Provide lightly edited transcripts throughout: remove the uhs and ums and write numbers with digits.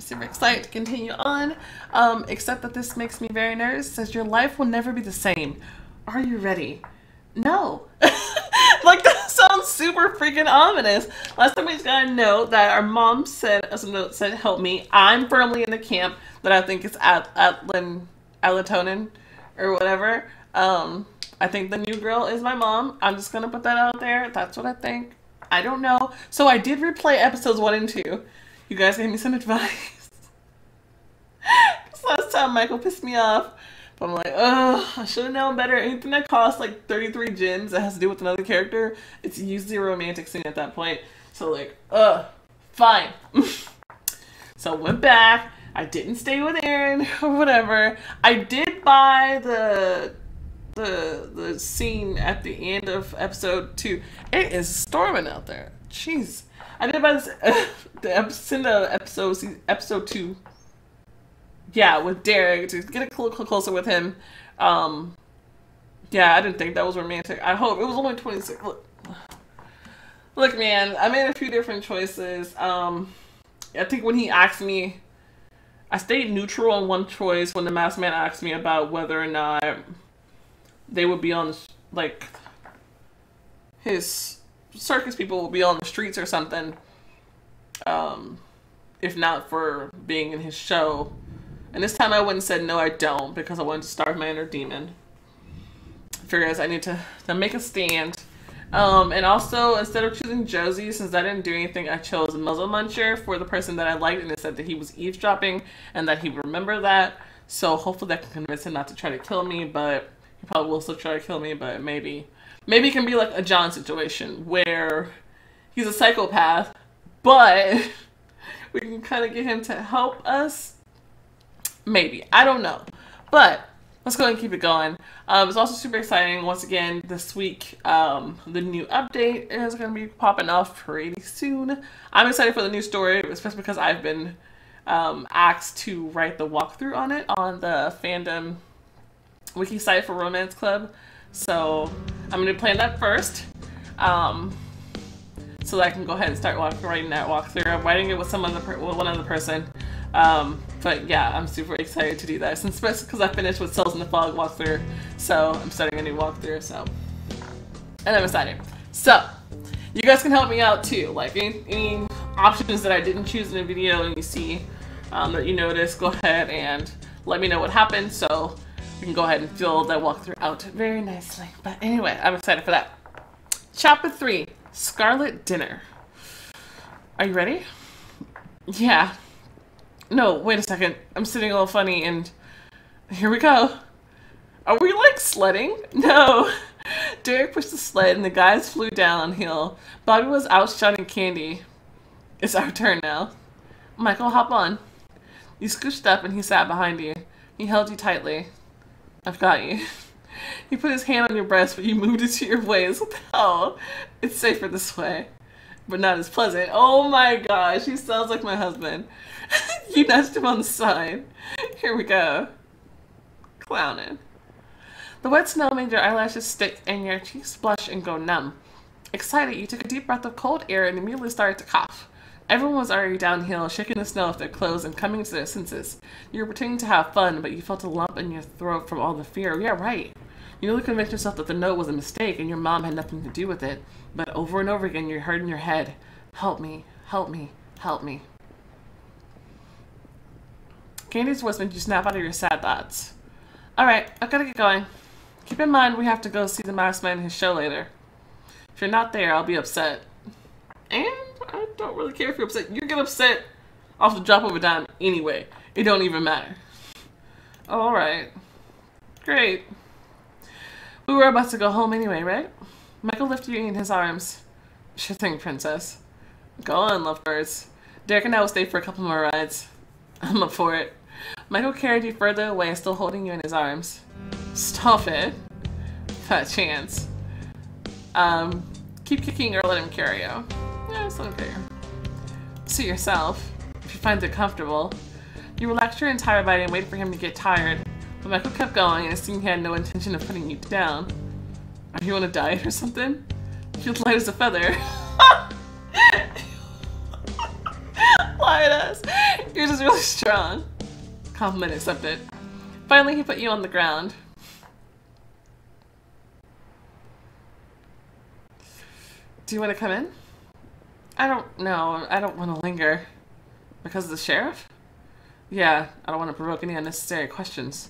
super excited to continue on. Except that this makes me very nervous. It says your life will never be the same. Are you ready? No. Like, that sounds super freaking ominous. Last time we just got a note that our mom sent us a note, said, help me. I'm firmly in the camp that I think it's Alatonin or whatever. I think the new girl is my mom. I'm just gonna put that out there. That's what I think. I don't know. So I did replay episodes 1 and 2. You guys gave me some advice. Because last time Michael pissed me off. But I'm like, oh, I should have known better. Anything that costs like 33 gems that has to do with another character, it's usually a romantic scene at that point. So like, fine. So I went back. I didn't stay with Aaron or whatever. I did buy the scene at the end of episode 2. It is storming out there. Jeez. I did buy this episode 2. Yeah, with Derek, to get a little closer with him. Yeah, I didn't think that was romantic. I hope. It was only 26. Look, man, I made a few different choices. I think when he asked me, I stayed neutral on one choice when the masked man asked me about whether or not they would be on, like, his circus people will be on the streets or something. If not for being in his show. And this time I went and said, no, I don't, because I wanted to starve my inner demon. Figures I need to make a stand. And also, instead of choosing Josie, since I didn't do anything, I chose Muzzle Muncher for the person that I liked, and it said that he was eavesdropping and that he would remember that. So hopefully that can convince him not to try to kill me, but he probably will still try to kill me, but maybe. Maybe it can be like a John situation where he's a psychopath, but we can kind of get him to help us. Maybe. I don't know. But let's go ahead and keep it going. It's also super exciting. Once again, this week, the new update is going to be popping off pretty soon. I'm excited for the new story, especially because I've been asked to write the walkthrough on it on the fandom wiki site for Romance Club. So I'm going to plan that first. So that I can go ahead and start writing that walkthrough. I'm writing it with one other person. But yeah, I'm super excited to do that, especially because I finished with Cells in the Fog walkthrough, so I'm starting a new walkthrough, so, and I'm excited. So, you guys can help me out too, like any options that I didn't choose in the video and you see that you notice, go ahead and let me know what happened, so we can go ahead and fill that walkthrough out very nicely. But anyway, I'm excited for that. Chapter 3, Scarlet Dinner. Are you ready? Yeah. No, wait a second. I'm sitting all funny and here we go. Are we like sledding? No. Derek pushed the sled and the guys flew downhill. Bobby was out shouting candy. It's our turn now. Michael, hop on. You scooched up and he sat behind you. He held you tightly. I've got you. He put his hand on your breast, but you moved it to your waist. What the hell? It's safer this way, but not as pleasant. Oh my gosh, he sounds like my husband. You nudged him on the side. Here we go. Clowning. The wet snow made your eyelashes stick and your cheeks blush and go numb. Excited, you took a deep breath of cold air and immediately started to cough. Everyone was already downhill, shaking the snow off their clothes and coming to their senses. You were pretending to have fun, but you felt a lump in your throat from all the fear. Yeah, right. You nearly convinced yourself that the note was a mistake and your mom had nothing to do with it. But over and over again, you heard in your head, help me, help me, help me. Candy's voice made you snap out of your sad thoughts. Alright, I've got to get going. Keep in mind we have to go see the masked man in his show later. If you're not there, I'll be upset. And I don't really care if you're upset. You get upset off the drop of a dime anyway. It don't even matter. Alright. Great. We were about to go home anyway, right? Michael lifted you in his arms. Sure thing, princess. Go on, lovebirds. Derek and I will stay for a couple more rides. I'm up for it. Michael carried you further away, still holding you in his arms. Stop it. Fat chance. Keep kicking or let him carry you. Yeah, it's okay. Suit yourself, if you find it comfortable. You relaxed your entire body and waited for him to get tired. But Michael kept going, and it seemed he had no intention of putting you down. Are you on a diet or something? You're light as a feather. Lie at us. Yours is really strong. Compliment accepted. Finally, he put you on the ground. Do you want to come in? I don't know. I don't want to linger. Because of the sheriff? Yeah, I don't want to provoke any unnecessary questions.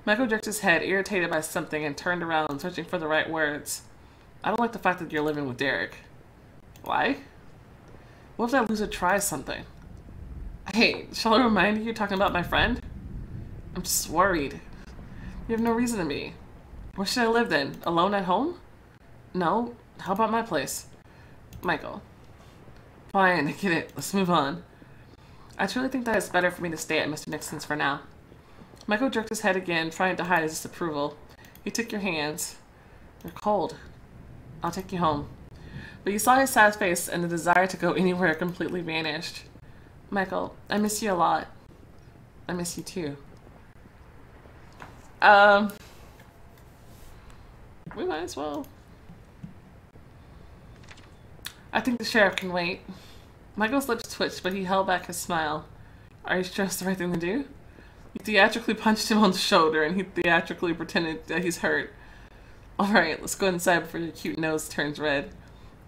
Michael jerked his head, irritated by something, and turned around, searching for the right words. I don't like the fact that you're living with Derek. Why? What if that loser tries something? Hey, shall I remind you you're talking about my friend? I'm just worried. You have no reason to be. Where should I live then? Alone at home? No. How about my place? Michael. Fine, I get it. Let's move on. I truly think that it's better for me to stay at Mr. Nixon's for now. Michael jerked his head again, trying to hide his disapproval. He took your hands. They're cold. I'll take you home. But you saw his sad face, and the desire to go anywhere completely vanished. Michael, I miss you a lot. I miss you too. We might as well. I think the sheriff can wait. Michael's lips twitched, but he held back his smile. Are you sure it's the right thing to do? You theatrically punched him on the shoulder, and he theatrically pretended that he's hurt. Alright, let's go inside before your cute nose turns red.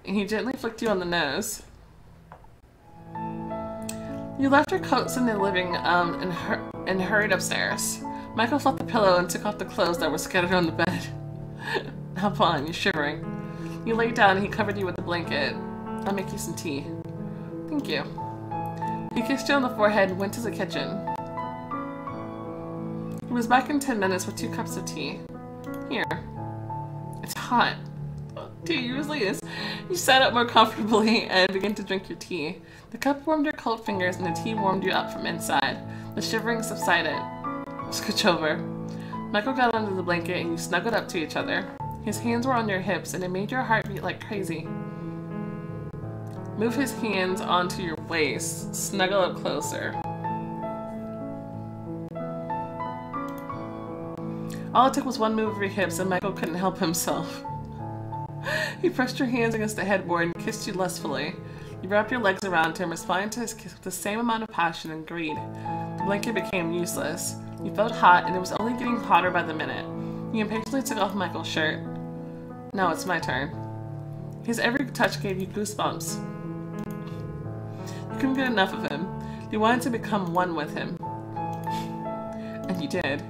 And he gently flicked you on the nose. You left your coats in the living and hurried upstairs. Michael felt the pillow and took off the clothes that were scattered on the bed. Hop on, you're shivering. You laid down and he covered you with a blanket. I'll make you some tea. Thank you. He kissed you on the forehead and went to the kitchen. He was back in 10 minutes with 2 cups of tea. Here. It's hot. Tea usually is. You sat up more comfortably and began to drink your tea. The cup warmed your cold fingers and the tea warmed you up from inside. The shivering subsided. Scooch over. Michael got under the blanket and you snuggled up to each other. His hands were on your hips and it made your heart beat like crazy. Move his hands onto your waist. Snuggle up closer. All it took was one move of your hips and Michael couldn't help himself. He pressed your hands against the headboard and kissed you lustfully. You wrapped your legs around him, responding to his kiss with the same amount of passion and greed. The blanket became useless. You felt hot, and it was only getting hotter by the minute. You impatiently took off Michael's shirt. Now it's my turn. His every touch gave you goosebumps. You couldn't get enough of him. You wanted to become one with him. And you did.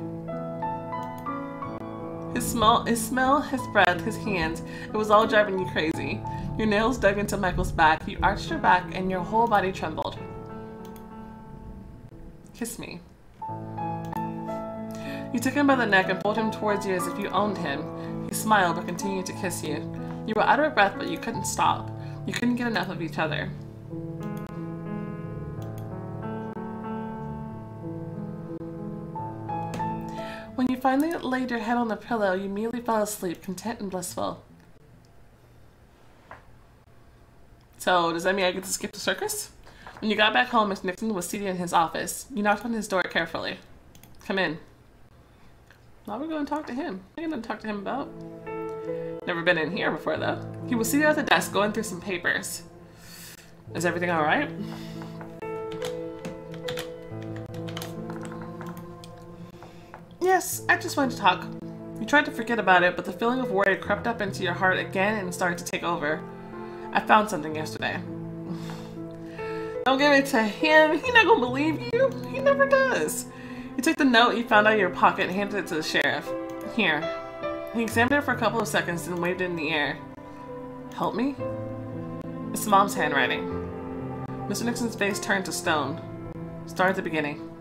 His smell, his breath, his hands, it was all driving you crazy. Your nails dug into Michael's back, you arched your back, and your whole body trembled. Kiss me. You took him by the neck and pulled him towards you as if you owned him. He smiled but continued to kiss you. You were out of breath, but you couldn't stop. You couldn't get enough of each other. When you finally laid your head on the pillow, you immediately fell asleep, content and blissful. So, does that mean I get to skip the circus? When you got back home, Mr. Nixon was seated in his office. You knocked on his door carefully. Come in. Now we're going to talk to him. What are you going to talk to him about? Never been in here before, though. He was seated at the desk, going through some papers. Is everything alright? Yes, I just wanted to talk. You tried to forget about it, but the feeling of worry crept up into your heart again and started to take over. I found something yesterday. Don't give it to him. He's not gonna believe you. He never does. You took the note you found out of your pocket and handed it to the sheriff. Here. He examined it for a couple of seconds and waved it in the air. Help me? It's Mom's handwriting. Mr. Nixon's face turned to stone. Start at the beginning.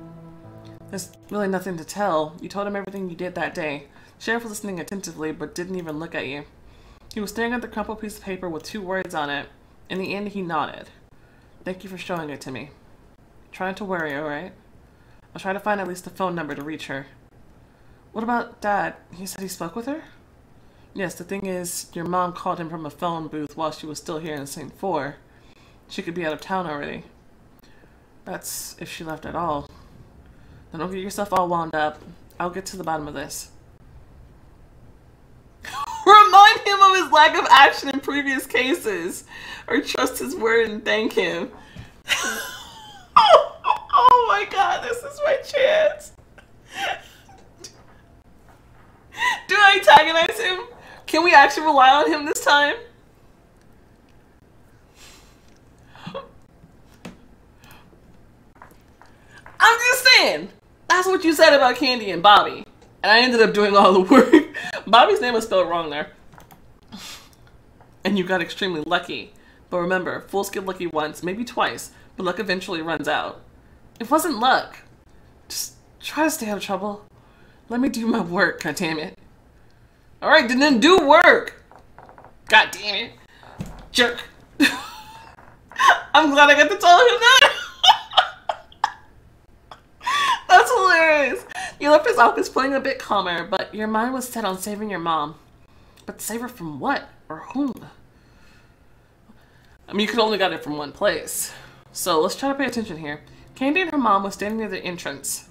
There's really nothing to tell. You told him everything you did that day. The sheriff was listening attentively, but didn't even look at you. He was staring at the crumpled piece of paper with 2 words on it. In the end, he nodded. Thank you for showing it to me. Try not to worry, alright? I'll try to find at least a phone number to reach her. What about Dad? He said he spoke with her? Yes, the thing is, your mom called him from a phone booth while she was still here in Saintfour. She could be out of town already. That's if she left at all. Now don't get yourself all wound up. I'll get to the bottom of this. Remind him of his lack of action in previous cases. Or trust his word and thank him. Oh my chance. Do I antagonize him? Can we actually rely on him this time? I'm just saying. That's what you said about Candy and Bobby. And I ended up doing all the work. Bobby's name was spelled wrong there. And you got extremely lucky. But remember, fools get lucky once, maybe twice, but luck eventually runs out. It wasn't luck. Just try to stay out of trouble. Let me do my work, goddammit. Alright, then do work! God damn it. Jerk. I'm glad I got to tell him that. That's hilarious. You left his office feeling a bit calmer, but your mind was set on saving your mom. But save her from what? Or whom? I mean, you could only got it from one place. So let's try to pay attention here. Candy and her mom was standing near the entrance.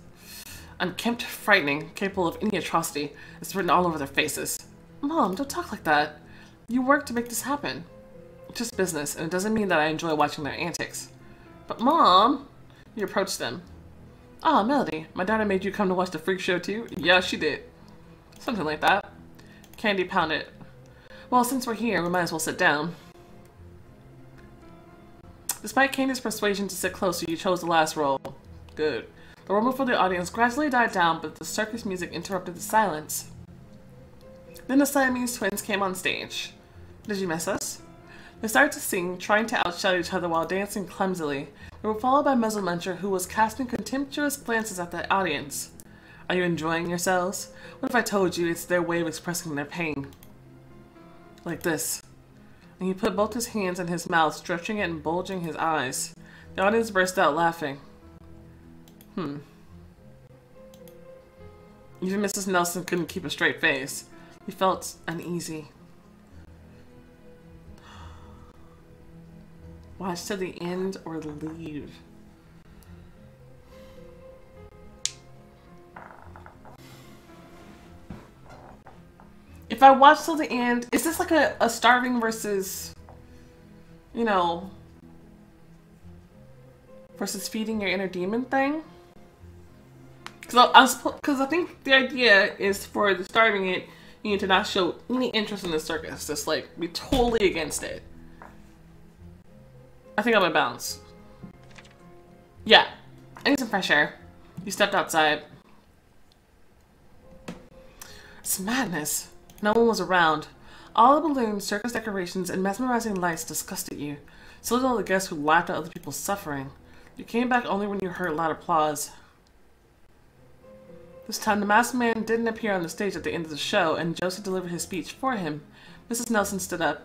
Unkempt, frightening, capable of any atrocity. It's written all over their faces. Mom, don't talk like that. You worked to make this happen. It's just business, and it doesn't mean that I enjoy watching their antics. But Mom, you approached them. Ah, Melody, my daughter made you come to watch the freak show too? Yeah, she did. Something like that. Candy pounded. Well, since we're here, we might as well sit down. Despite Candy's persuasion to sit closer, you chose the last row. Good. The rumble for the audience gradually died down, but the circus music interrupted the silence. Then the Siamese twins came on stage. Did you miss us? They started to sing, trying to outshout each other while dancing clumsily. They were followed by Muzzle Muncher, who was casting contemptuous glances at the audience. Are you enjoying yourselves? What if I told you it's their way of expressing their pain? Like this. And he put both his hands in his mouth, stretching it and bulging his eyes. The audience burst out laughing. Even Mrs. Nelson couldn't keep a straight face. He felt uneasy. Watch till the end or leave. If I watch till the end, is this like a starving versus, you know, versus feeding your inner demon thing? Because I think the idea is for the starving it, you need to not show any interest in the circus. Just like be totally against it. I think I'm gonna bounce. Yeah, I need some fresh air. You stepped outside. It's madness. No one was around. All the balloons, circus decorations, and mesmerizing lights disgusted you. So did all the guests who laughed at other people's suffering. You came back only when you heard loud applause. This time, the masked man didn't appear on the stage at the end of the show, and Josie delivered his speech for him. Mrs. Nelson stood up.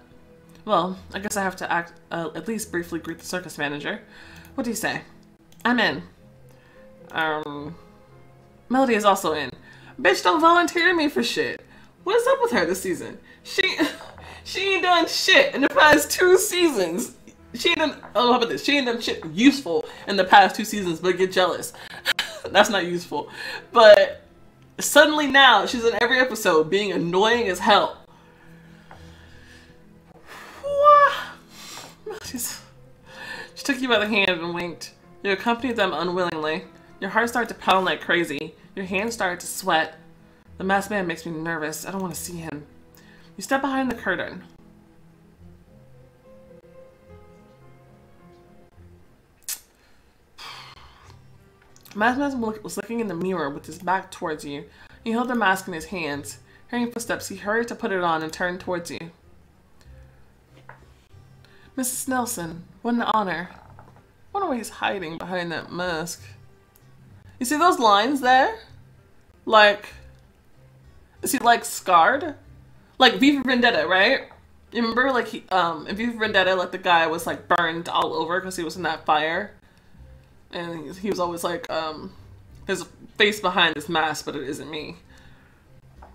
Well, I guess I have to at least briefly greet the circus manager. What do you say? I'm in. Melody is also in. Bitch, don't volunteer me for shit. What's up with her this season? She ain't done shit in the past 2 seasons. She ain't done, oh, how about this? She ain't done shit useful in the past 2 seasons, but get jealous. That's not useful. But suddenly now, she's in every episode being annoying as hell. She took you by the hand and winked. You accompanied them unwillingly. Your heart started to pound like crazy. Your hands started to sweat. The masked man makes me nervous. I don't want to see him. You step behind the curtain. The masked man was looking in the mirror with his back towards you. He held the mask in his hands. Hearing footsteps, he hurried to put it on and turned towards you. Mrs. Nelson, what an honor. I wonder why he's hiding behind that mask. You see those lines there? Like, is he like scarred? Like V for Vendetta, right? You remember like in V for Vendetta, like the guy was like burned all over because he was in that fire. And he was always like, his face behind this mask, but it isn't me.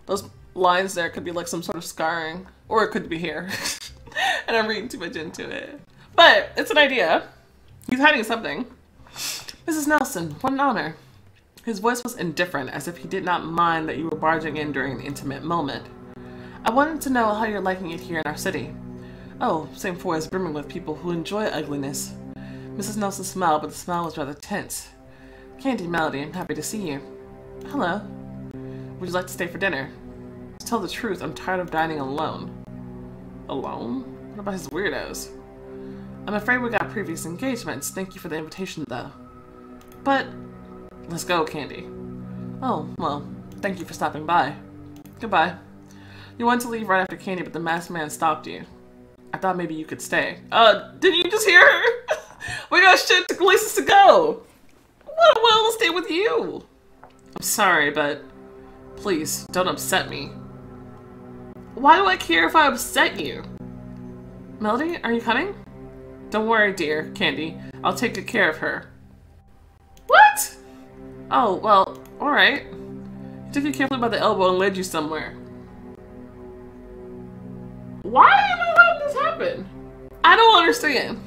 Those lines there could be like some sort of scarring. Or it could be here. And I'm reading too much into it. But it's an idea. He's hiding something. Mrs. Nelson, what an honor. His voice was indifferent, as if he did not mind that you were barging in during an intimate moment. I wanted to know how you're liking it here in our city. Oh, Saintfour is brimming with people who enjoy ugliness. Mrs. Nelson smiled, but the smile was rather tense. Candy, Melody, I'm happy to see you. Hello. Would you like to stay for dinner? To tell the truth, I'm tired of dining alone. Alone? What about his weirdos? I'm afraid we got previous engagements. Thank you for the invitation, though. But, let's go, Candy. Oh, well, thank you for stopping by. Goodbye. You wanted to leave right after Candy, but the masked man stopped you. I thought maybe you could stay. Did you just hear her? We got shit to places to go. Well, I'll stay with you. I'm sorry, but please, don't upset me. Why do I care if I upset you? Melody, are you coming? Don't worry, dear Candy. I'll take good care of her. What? Oh, well, alright. He took you carefully by the elbow and led you somewhere. Why am I letting this happen? I don't understand.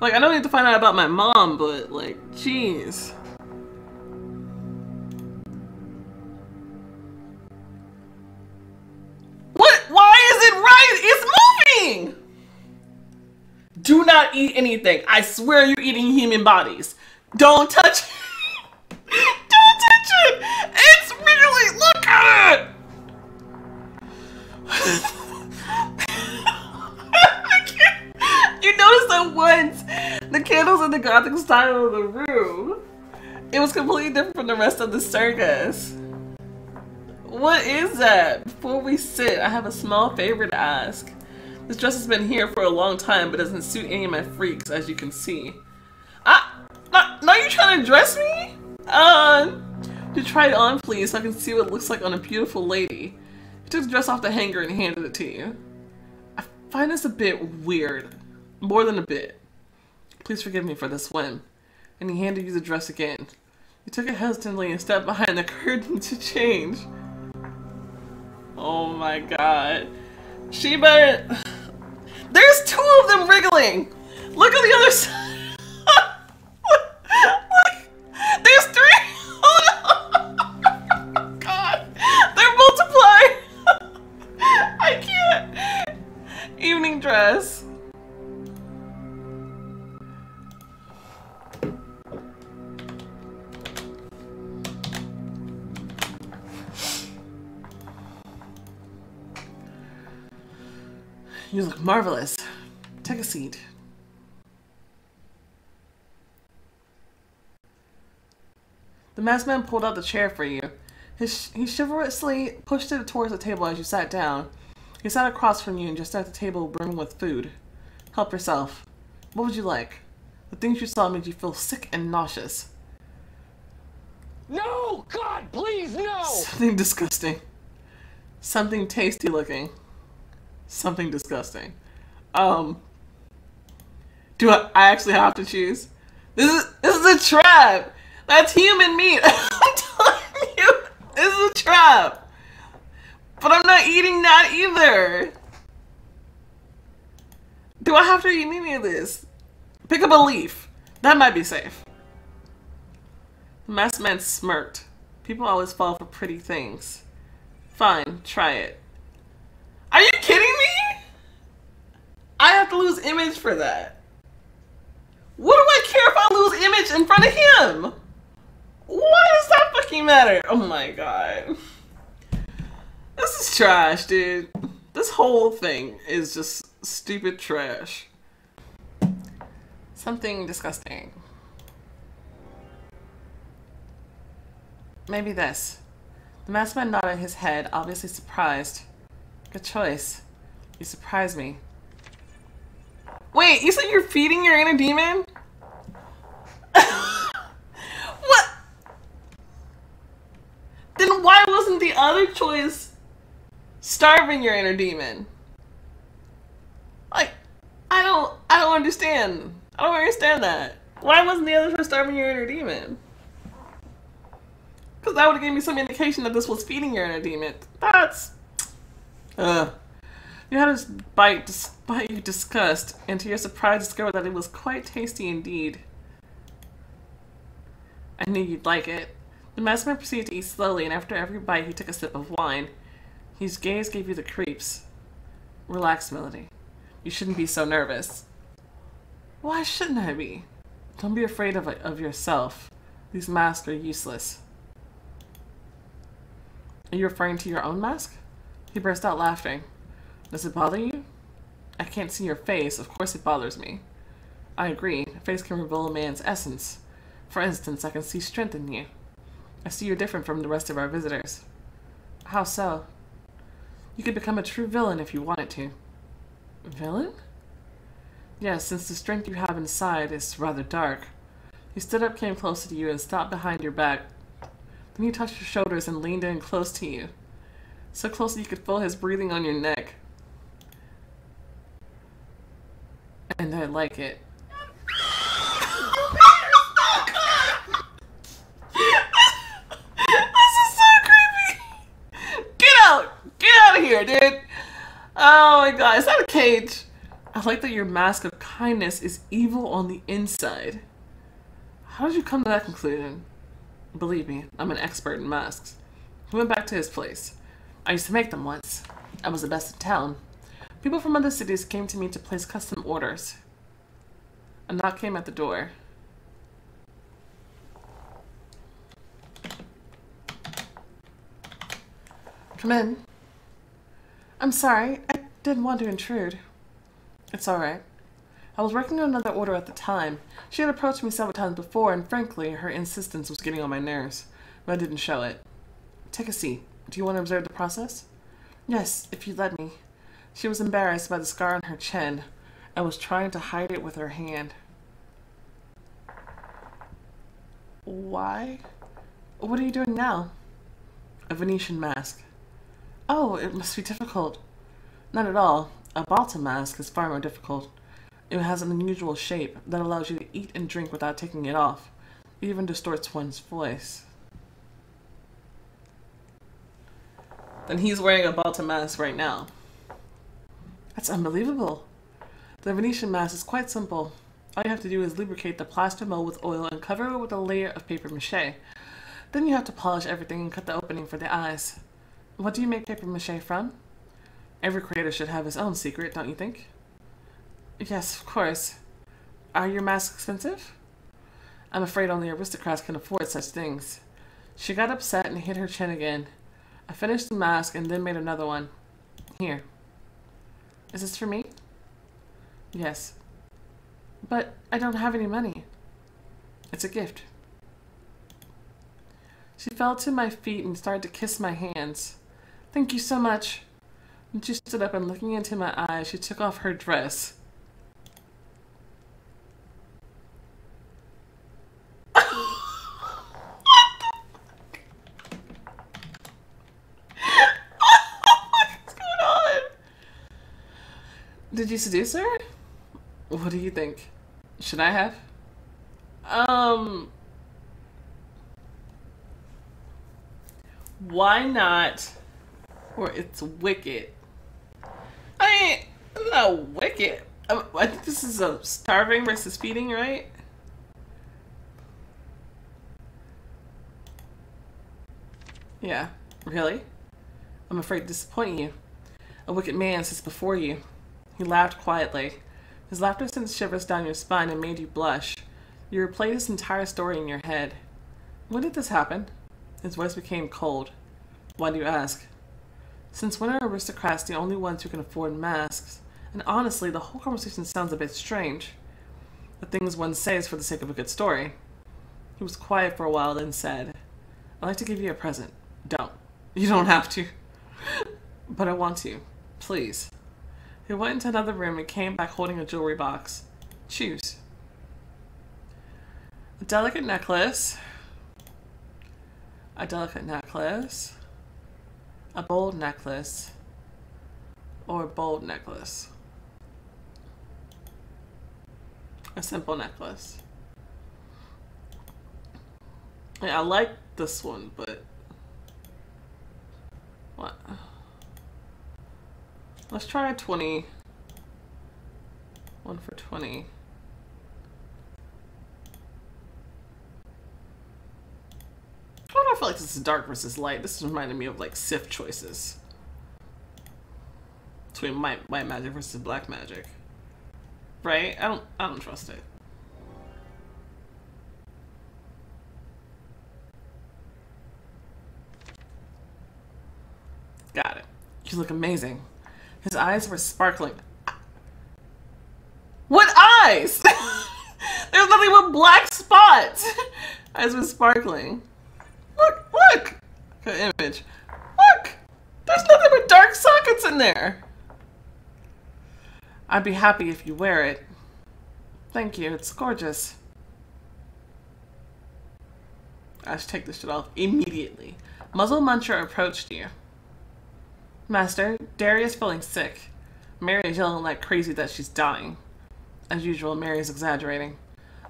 Like, I don't need to find out about my mom, but, like, jeez. What? Why is it right? It's moving! Do not eat anything. I swear you're eating human bodies. Don't touch it. Don't touch it. It's really, look at it. I can't. You notice that once the candles in the Gothic style of the room, it was completely different from the rest of the circus. What is that? Before we sit, I have a small favor to ask. This dress has been here for a long time, but doesn't suit any of my freaks, as you can see. Now you trying to dress me? To try it on, please, so I can see what it looks like on a beautiful lady. He took the dress off the hanger and handed it to you. I find this a bit weird. More than a bit. Please forgive me for this whim. And he handed you the dress again. You took it hesitantly and stepped behind the curtain to change. Oh my god. She better... There's two of them wriggling! Look on the other side! Look! There's three! God! They're multiplying! I can't! Evening dress. You look marvelous. Take a seat. The masked man pulled out the chair for you. He chivalrously pushed it towards the table as you sat down. He sat across from you and just at the table brimming with food. Help yourself. What would you like? The things you saw made you feel sick and nauseous. No! God, please, no! Something disgusting. Something tasty looking. Something disgusting. Do I actually have to choose? This is a trap! That's human meat! I'm telling you! This is a trap! But I'm not eating that either! Do I have to eat any of this? Pick up a leaf. That might be safe. The masked man smirked. People always fall for pretty things. Fine, try it. Are you kidding me? I have to lose image for that. What do I care if I lose image in front of him? Why does that fucking matter? Oh my god. This is trash, dude. This whole thing is just stupid trash. Something disgusting. Maybe this. The masked man nodded his head, obviously surprised. Good choice. You surprised me. Wait, you said you're feeding your inner demon? What? Then why wasn't the other choice starving your inner demon? Like, I don't understand. I don't understand that. Why wasn't the other choice starving your inner demon? Because that would have given me some indication that this was feeding your inner demon. That's... You had a bite despite your disgust, and to your surprise discovered that it was quite tasty indeed. I knew you'd like it. The masked man proceeded to eat slowly, and after every bite he took a sip of wine. His gaze gave you the creeps. Relax, Melody. You shouldn't be so nervous. Why shouldn't I be? Don't be afraid of yourself. These masks are useless. Are you referring to your own mask? He burst out laughing. Does it bother you? I can't see your face. Of course it bothers me. I agree. A face can reveal a man's essence. For instance, I can see strength in you. I see you're different from the rest of our visitors. How so? You could become a true villain if you wanted to. Villain? Yes, since the strength you have inside is rather dark. He stood up, came closer to you, and stopped behind your back. Then he touched your shoulders and leaned in close to you. So close that you could feel his breathing on your neck. And I like it. This is so creepy! Get out! Get out of here, dude! Oh my god, is that a cage? I like that your mask of kindness is evil on the inside. How did you come to that conclusion? Believe me, I'm an expert in masks. He went back to his place. I used to make them once. I was the best in town. People from other cities came to me to place custom orders. A knock came at the door. Come in. I'm sorry, I didn't want to intrude. It's alright. I was working on another order at the time. She had approached me several times before, and frankly, her insistence was getting on my nerves, but I didn't show it. Take a seat. Do you want to observe the process? Yes, if you'd let me. She was embarrassed by the scar on her chin and was trying to hide it with her hand. Why? What are you doing now? A Venetian mask. Oh, it must be difficult. Not at all. A Balta mask is far more difficult. It has an unusual shape that allows you to eat and drink without taking it off. It even distorts one's voice. Then he's wearing a Balta mask right now. That's unbelievable. The Venetian mask is quite simple. All you have to do is lubricate the plaster mold with oil and cover it with a layer of paper mache. Then you have to polish everything and cut the opening for the eyes. What do you make paper mache from? Every creator should have his own secret, don't you think? Yes, of course. Are your masks expensive? I'm afraid only aristocrats can afford such things. She got upset and hit her chin again. I finished the mask and then made another one. Here. Is this for me? Yes. But I don't have any money. It's a gift. She fell to my feet and started to kiss my hands. Thank you so much. When she stood up and looking into my eyes, she took off her dress. What's going on? Did you seduce her? What do you think? Should I have? Why not? Or it's wicked. I mean, it's not wicked. I think this is a starving versus feeding, right? Yeah, really? I'm afraid to disappoint you. A wicked man sits before you. He laughed quietly. His laughter sent shivers down your spine and made you blush. You replayed his entire story in your head. When did this happen? His voice became cold. Why do you ask? Since when are aristocrats the only ones who can afford masks? And honestly, the whole conversation sounds a bit strange. The things one says for the sake of a good story. He was quiet for a while, then said, I'd like to give you a present. Don't. You don't have to. But I want to. Please. He went into another room and came back holding a jewelry box. Choose. A delicate necklace. A delicate necklace. A bold necklace. Or a bold necklace. A simple necklace. Yeah, I like this one, but what? Let's try a 20. One for 20. Why do I feel like this is dark versus light? This is reminding me of like Sith choices. Between white magic versus black magic. Right? I don't trust it. You look amazing. His eyes were sparkling. What eyes? There's nothing but black spots. Eyes were sparkling. Look, look. Good image. Look. There's nothing but dark sockets in there. I'd be happy if you wear it. Thank you. It's gorgeous. I should take this shit off immediately. Muzzle Muncher approached you. Master, Derry is feeling sick. Mary is yelling like crazy that she's dying. As usual, Mary is exaggerating.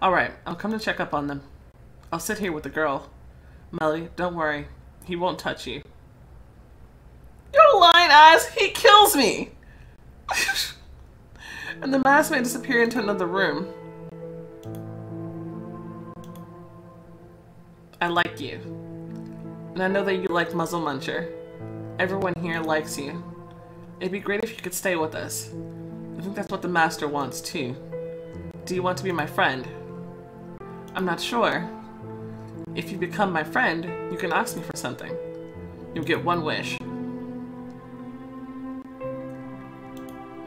Alright, I'll come to check up on them. I'll sit here with the girl. Melody, don't worry. He won't touch you. You're lying ass! He kills me! And the masked man disappeared into another room. I like you. And I know that you like Muzzle Muncher. Everyone here likes you. It'd be great if you could stay with us. I think that's what the master wants too. Do you want to be my friend? I'm not sure. If you become my friend, you can ask me for something. You'll get one wish.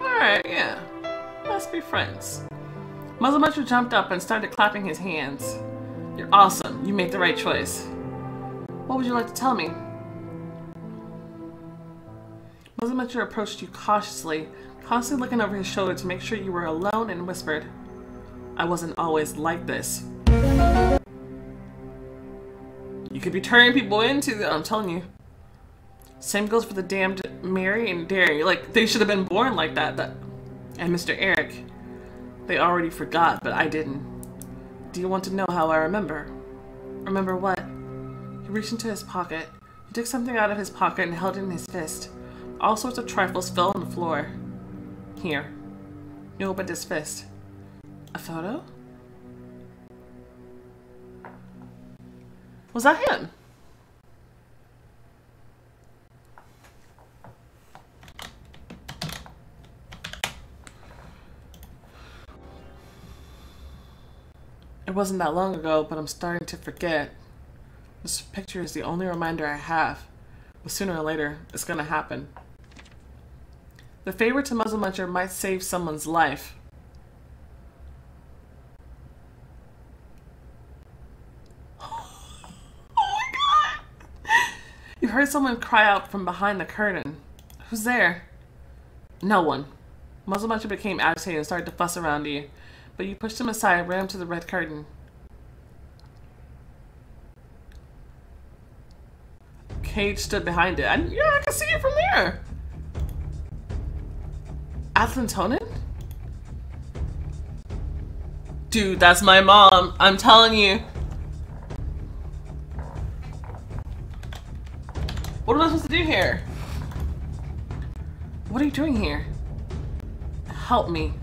Alright, yeah. Let's be friends. Muzzle Muncher jumped up and started clapping his hands. You're awesome. You made the right choice. What would you like to tell me? Muzzle Muncher approached you cautiously, constantly looking over his shoulder to make sure you were alone, and whispered, I wasn't always like this. You could be turning people into, I'm telling you. Same goes for the damned Mary and Derry. Like, they should have been born like that. And Mr. Eric. They already forgot, but I didn't. Do you want to know how I remember? Remember what? He reached into his pocket. He took something out of his pocket and held it in his fist. All sorts of trifles fell on the floor. Here. He opened his fist. A photo? Was that him? It wasn't that long ago, but I'm starting to forget. This picture is the only reminder I have. But sooner or later, it's gonna happen. The favor to Muzzle Muncher might save someone's life. Oh my god! You heard someone cry out from behind the curtain. Who's there? No one. Muzzle Muncher became agitated and started to fuss around you. But you pushed him aside and ran him to the red curtain. Cage stood behind it. Yeah, I can see it from there. Atlantonin? Dude, that's my mom. I'm telling you. What am I supposed to do here? What are you doing here? Help me.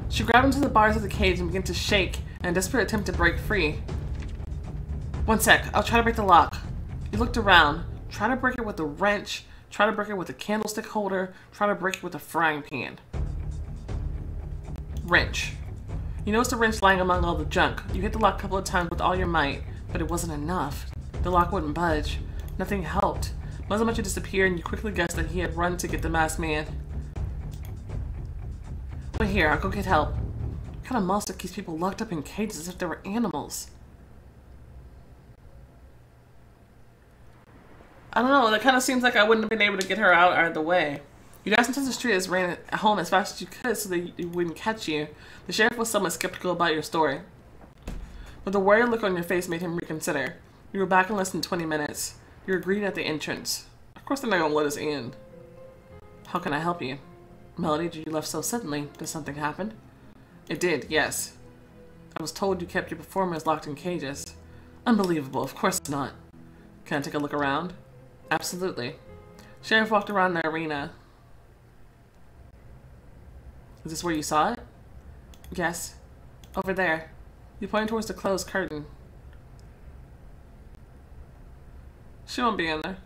She grabbed into the bars of the cage and began to shake in a desperate attempt to break free. One sec, I'll try to break the lock. You looked around. Try to break it with a wrench. Try to break it with a candlestick holder. Try to break it with a frying pan. Wrench. You noticed the wrench lying among all the junk. You hit the lock a couple of times with all your might, but it wasn't enough. The lock wouldn't budge. Nothing helped. Muzzle Muncher disappeared and you quickly guessed that he had run to get the masked man. Wait here, I'll go get help. What kind of monster keeps people locked up in cages as if they were animals? I don't know, that kind of seems like I wouldn't have been able to get her out of the way. You dashed into the street and ran home as fast as you could so that he wouldn't catch you. The sheriff was somewhat skeptical about your story. But the worried look on your face made him reconsider. You were back in less than 20 minutes. You were greeted at the entrance. Of course they're not going to let us in. How can I help you? Melody, you left so suddenly. Did something happen? It did, yes. I was told you kept your performers locked in cages. Unbelievable, of course not. Can I take a look around? Absolutely. Sheriff walked around the arena. Is this where you saw it? Yes. Over there. You pointed towards the closed curtain. She won't be in there.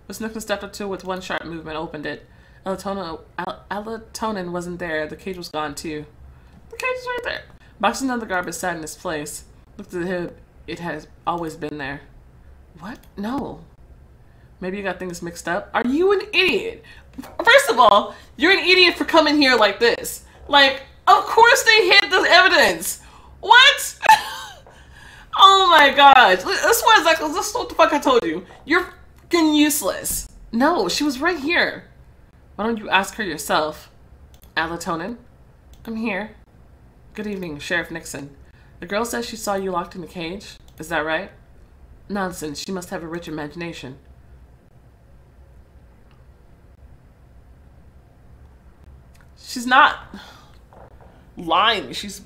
Miss Nicholas stepped up to it with one sharp movement, opened it. Alatonin wasn't there. The cage was gone too. The cage is right there. Boxes of the garbage sat in its place. Looked at the hip. It has always been there. What? No. Maybe you got things mixed up. Are you an idiot? First of all, you're an idiot for coming here like this. Like, of course they hid the evidence. What? Oh my gosh. This was like, this is what the fuck I told you. You're fucking useless. No, she was right here. Why don't you ask her yourself? Alatonin, I'm here. Good evening, Sheriff Nixon. The girl says she saw you locked in the cage. Is that right? Nonsense. She must have a rich imagination. She's not lying. She's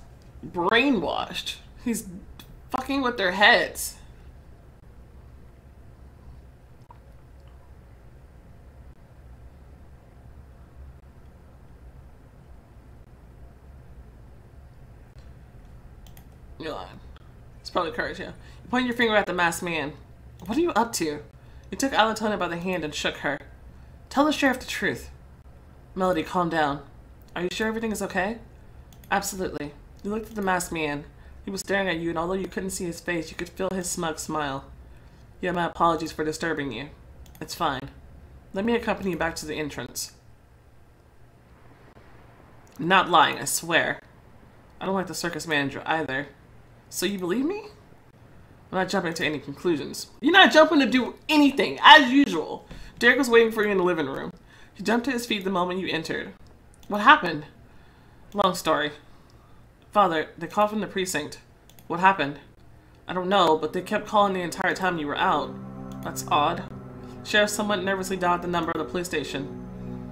brainwashed. He's fucking with their heads. You're lying. It's probably courage, yeah. You point your finger at the masked man. What are you up to? You took Alatona by the hand and shook her. Tell the sheriff the truth. Melody, calm down. Are you sure everything is okay? Absolutely. You looked at the masked man. He was staring at you, and although you couldn't see his face, you could feel his smug smile. You have my apologies for disturbing you. It's fine. Let me accompany you back to the entrance. I'm not lying, I swear. I don't like the circus manager either. So you believe me? I'm not jumping to any conclusions. You're not jumping to do anything, as usual. Derek was waiting for you in the living room. He jumped to his feet the moment you entered. What happened? Long story. Father, they called from the precinct. What happened? I don't know, but they kept calling the entire time you were out. That's odd. Sheriff somewhat nervously dialed the number of the police station.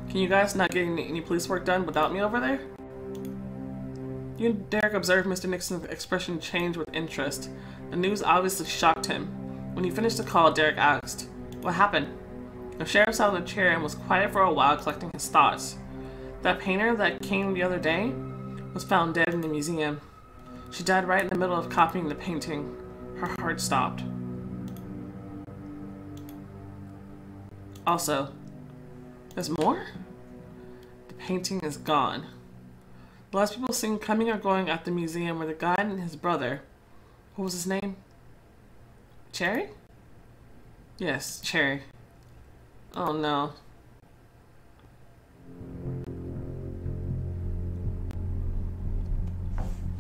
Can you guys not get any police work done without me over there? You and Derek observed Mr. Nixon's expression change with interest. The news obviously shocked him. When he finished the call, Derek asked, What happened? The sheriff sat in a chair and was quiet for a while, collecting his thoughts. That painter that came the other day was found dead in the museum. She died right in the middle of copying the painting. Her heart stopped. Also, there's more? The painting is gone. The last people seen coming or going at the museum were the guy and his brother. What was his name? Cherry? Yes, Cherry. Oh no.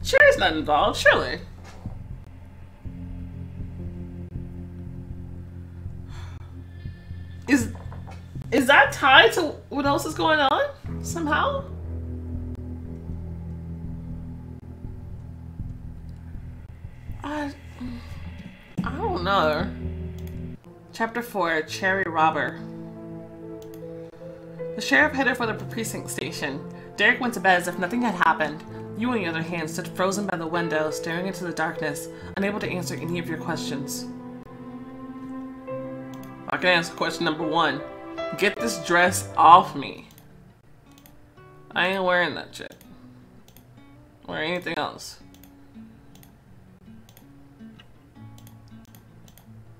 Cherry's not involved, surely. Is that tied to what else is going on? Somehow? I don't know. Chapter 4, Cherry Robber. The sheriff headed for the precinct station. Derek went to bed as if nothing had happened. You, on the other hand, stood frozen by the window, staring into the darkness, unable to answer any of your questions. I can answer question number 1. Get this dress off me. I ain't wearing that shit. Or anything else.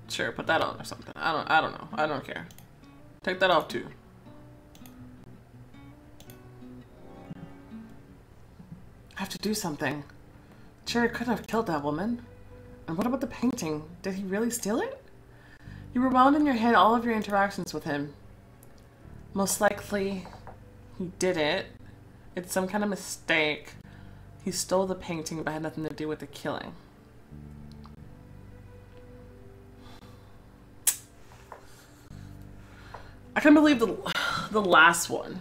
Sure, put that on or something. I don't know. I don't care. Take that off too. I have to do something. Cherry could have killed that woman. And what about the painting? Did he really steal it? You rewound in your head all of your interactions with him. Most likely, he did it. It's some kind of mistake. He stole the painting but had nothing to do with the killing. I can't believe the last one.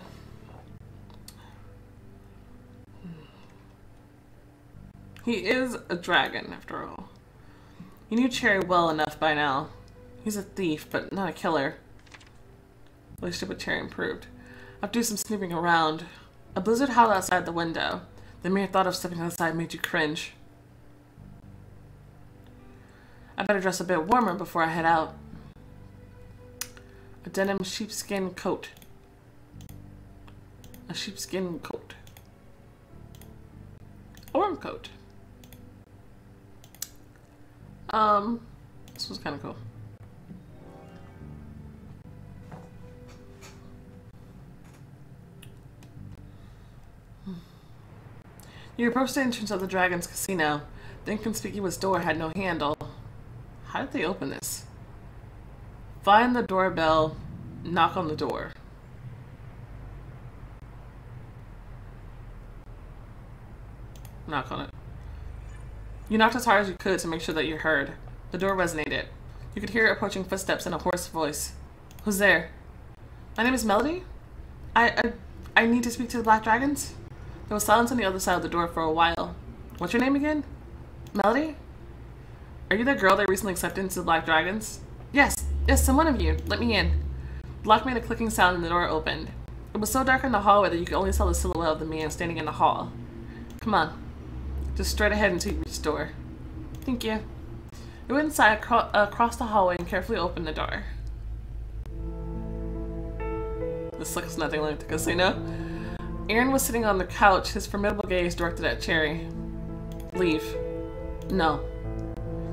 He is a dragon, after all. You knew Cherry well enough by now. He's a thief, but not a killer. Relationship with Cherry improved. After some snooping around, a blizzard howled outside the window. The mere thought of stepping outside made you cringe. I better dress a bit warmer before I head out. A denim sheepskin coat. A sheepskin coat. A warm coat. This was kind of cool. You approached the entrance of the Dragon's Casino. The inconspicuous door had no handle. How did they open this? Find the doorbell. Knock on the door. Knock on it. You knocked as hard as you could to make sure that you heard. The door resonated. You could hear approaching footsteps in a hoarse voice. Who's there? My name is Melody. I need to speak to the Black Dragons. There was silence on the other side of the door for a while. What's your name again? Melody? Are you the girl they recently accepted into the Black Dragons? Yes, I'm one of you. Let me in. The lock made a clicking sound and the door opened. It was so dark in the hallway that you could only tell the silhouette of the man standing in the hall. Come on. Just straight ahead until you reach the door. Thank you. You went inside, across the hallway, and carefully opened the door. This looks nothing like the casino. Aaron was sitting on the couch, his formidable gaze directed at Cherry. Leave. No.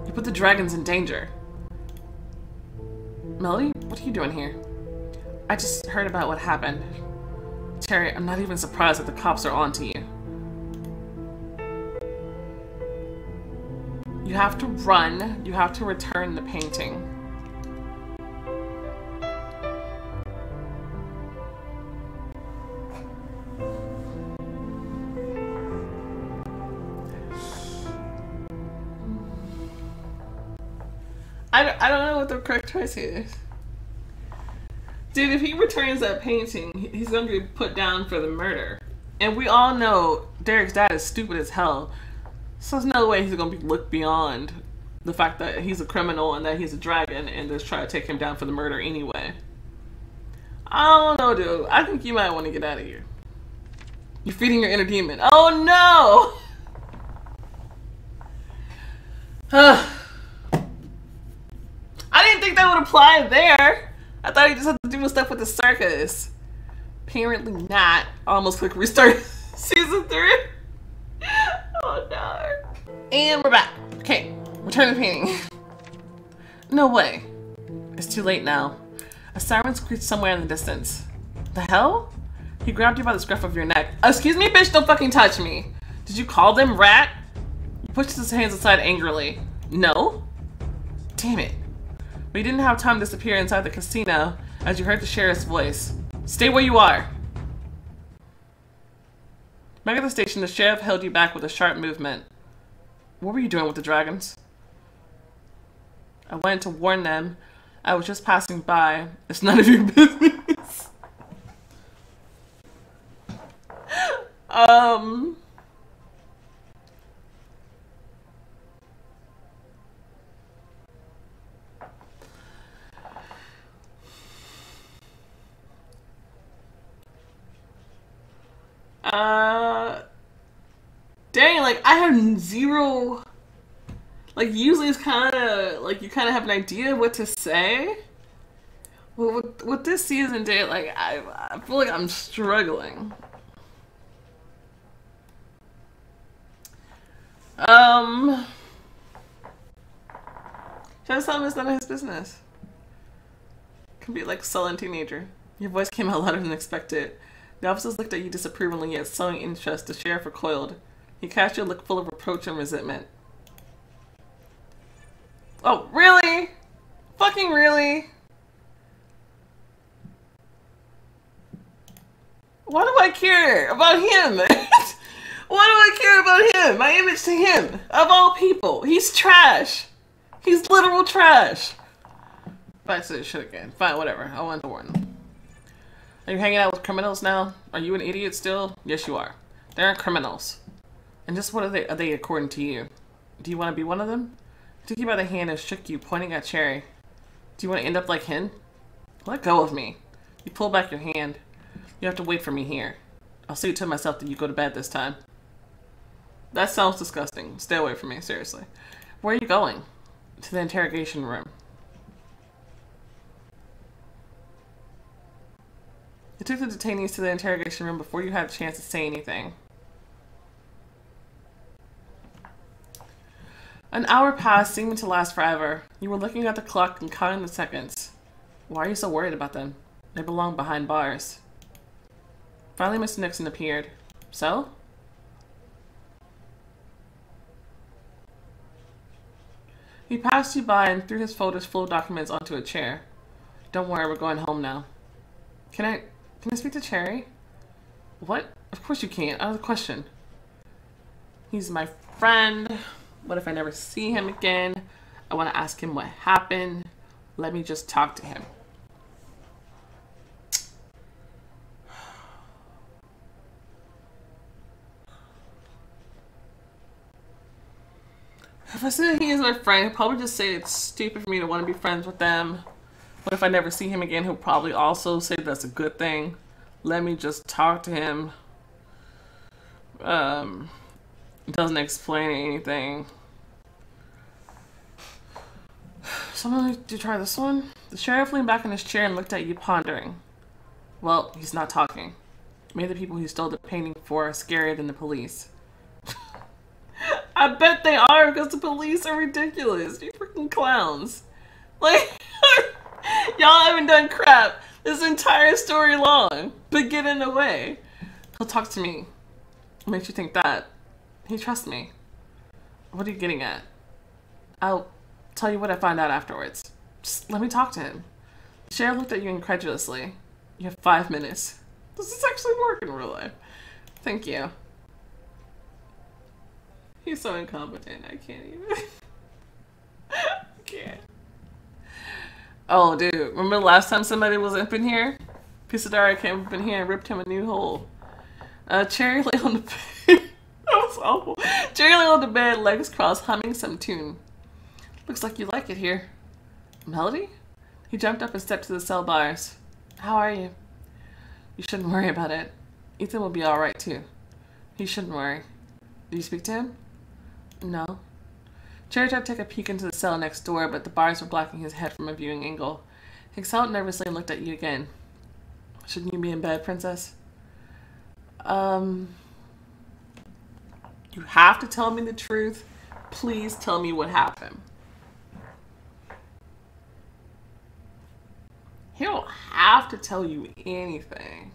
You put the dragons in danger. Melody, what are you doing here? I just heard about what happened. Cherry, I'm not even surprised that the cops are onto you. You have to run. You have to return the painting. I don't know what the correct choice is. Dude, if he returns that painting, he's going to be put down for the murder. And we all know Derek's dad is stupid as hell. So there's no way he's going to look beyond the fact that he's a criminal and that he's a dragon and just try to take him down for the murder anyway. I don't know, dude. I think you might want to get out of here. You're feeding your inner demon. Oh, no! I didn't think that would apply there. I thought he just had to do stuff with the circus. Apparently not. Almost click restart season 3. Oh no. And we're back. Okay, return the painting. No way. It's too late now. A siren screeched somewhere in the distance. The hell? He grabbed you by the scruff of your neck. Excuse me, bitch, don't fucking touch me. Did you call them rat? You pushed his hands aside angrily. No? Damn it. But you didn't have time to disappear inside the casino as you heard the sheriff's voice. Stay where you are. Back at the station, the sheriff held you back with a sharp movement. What were you doing with the dragons? I went to warn them. I was just passing by. It's none of your business. Dang, like, I have zero, like, usually it's kind of, like, you kind of have an idea of what to say. Well, with this season, dude, like, I feel like I'm struggling. Should I tell him it's none of his business? Could be like sullen teenager. Your voice came out louder than expected. The officers looked at you disapprovingly, yet showing interest. The sheriff recoiled. He cast you a look full of reproach and resentment. Oh, really? Fucking really? Why do I care about him? Why do I care about him? My image to him. Of all people. He's trash. He's literal trash. But I said shit again. Fine, whatever. I wanted to warn them. Are you hanging out with criminals now? Are you an idiot still? Yes, you are. They're criminals. And just what are they according to you? Do you want to be one of them? He took you by the hand and shook you, pointing at Cherry. Do you want to end up like him? Let go of me. You pull back your hand. You have to wait for me here. I'll see to myself that you go to bed this time. That sounds disgusting. Stay away from me, seriously. Where are you going? To the interrogation room. You took the detainees to the interrogation room before you had a chance to say anything. An hour passed, seeming to last forever. You were looking at the clock and counting the seconds. Why are you so worried about them? They belong behind bars. Finally, Mr. Nixon appeared. So? He passed you by and threw his folders full of documents onto a chair. Don't worry, we're going home now. Can I speak to Cherry? What? Of course you can't. Out of the question. He's my friend. What if I never see him again? I want to ask him what happened. Let me just talk to him. If I say that he is my friend, he'll probably just say it's stupid for me to want to be friends with them. What if I never see him again? He'll probably also say that's a good thing. Let me just talk to him. Doesn't explain anything. Someone like to try this one? The sheriff leaned back in his chair and looked at you, pondering. Well, he's not talking. Maybe the people who stole the painting for are scarier than the police. I bet they are, because the police are ridiculous. You freaking clowns. Like, y'all haven't done crap this entire story long, but get in the way. He'll talk to me. What makes you think that? He trusts me. What are you getting at? I'll tell you what I find out afterwards. Just let me talk to him. The sheriff looked at you incredulously. You have 5 minutes. Does this actually work in real life? Thank you. He's so incompetent. I can't even. I can't. Oh, dude. Remember the last time somebody was up in here? Pisadara came up in here and ripped him a new hole. Cherry lay on the bed. That was awful. Cherry lay on the bed, legs crossed, humming some tune. Looks like you like it here. Melody? He jumped up and stepped to the cell bars. How are you? You shouldn't worry about it. Ethan will be alright too. He shouldn't worry. Did you speak to him? No. Cherry tried to take a peek into the cell next door, but the bars were blocking his head from a viewing angle. He exhaled nervously and looked at you again. Shouldn't you be in bed, princess? You have to tell me the truth. Please tell me what happened. He don't have to tell you anything.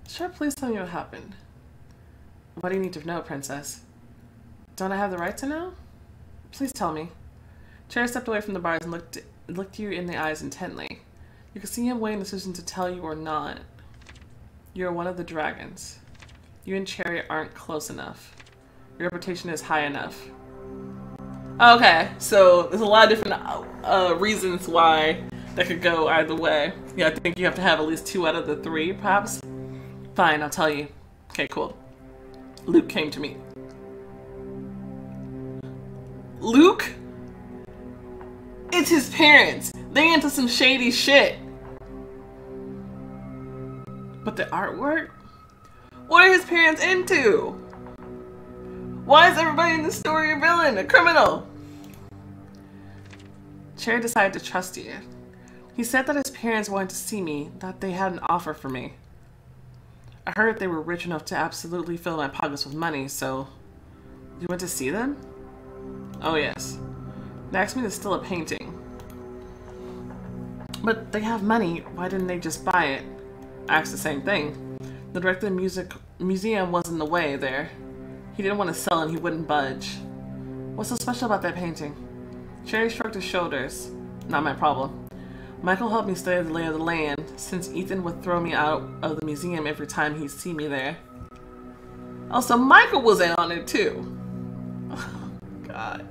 Sure, please tell me what happened. What do you need to know, princess? Don't I have the right to know? Please tell me. Cherry stepped away from the bars and looked you in the eyes intently. You could see him weighing the decision to tell you or not. You're one of the dragons. You and Cherry aren't close enough. Your reputation is high enough. Okay, so there's a lot of different reasons why that could go either way. Yeah, I think you have to have at least 2 out of the 3, perhaps. Fine, I'll tell you. Okay, cool. Luke came to me. Luke? It's his parents. They into some shady shit. But the artwork? What are his parents into? Why is everybody in the story a villain, a criminal? Cherry decided to trust you. He said that his parents wanted to see me, that they had an offer for me. I heard they were rich enough to absolutely fill my pockets with money, so... You went to see them? Oh yes. They asked me to steal a painting. But they have money, why didn't they just buy it? I asked the same thing. The director of the museum was in the way there. He didn't want to sell and he wouldn't budge. What's so special about that painting? Cherry shrugged his shoulders. Not my problem. Michael helped me study the lay of the land, since Ethan would throw me out of the museum every time he'd see me there. Oh, so Michael was in on it too. Oh, God.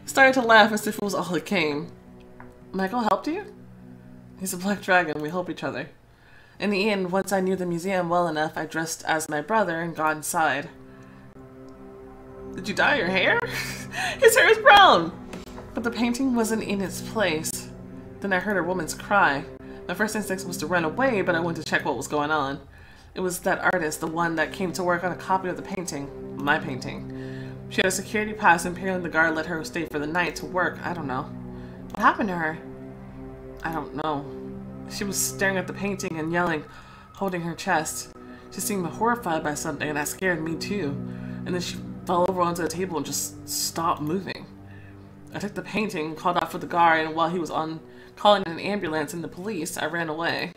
He started to laugh as if it was all it came. Michael helped you? He's a black dragon, we help each other. In the end, once I knew the museum well enough, I dressed as my brother and got inside. Did you dye your hair? His hair is brown! But the painting wasn't in its place. Then I heard a woman's cry. My first instinct was to run away, but I went to check what was going on. It was that artist, the one that came to work on a copy of the painting. My painting. She had a security pass and apparently the guard let her stay for the night to work. I don't know. What happened to her? I don't know. She was staring at the painting and yelling, holding her chest. She seemed horrified by something and that scared me too. And then she fell over onto the table and just stopped moving. I took the painting, called out for the guard, and while he was calling an ambulance and the police, I ran away.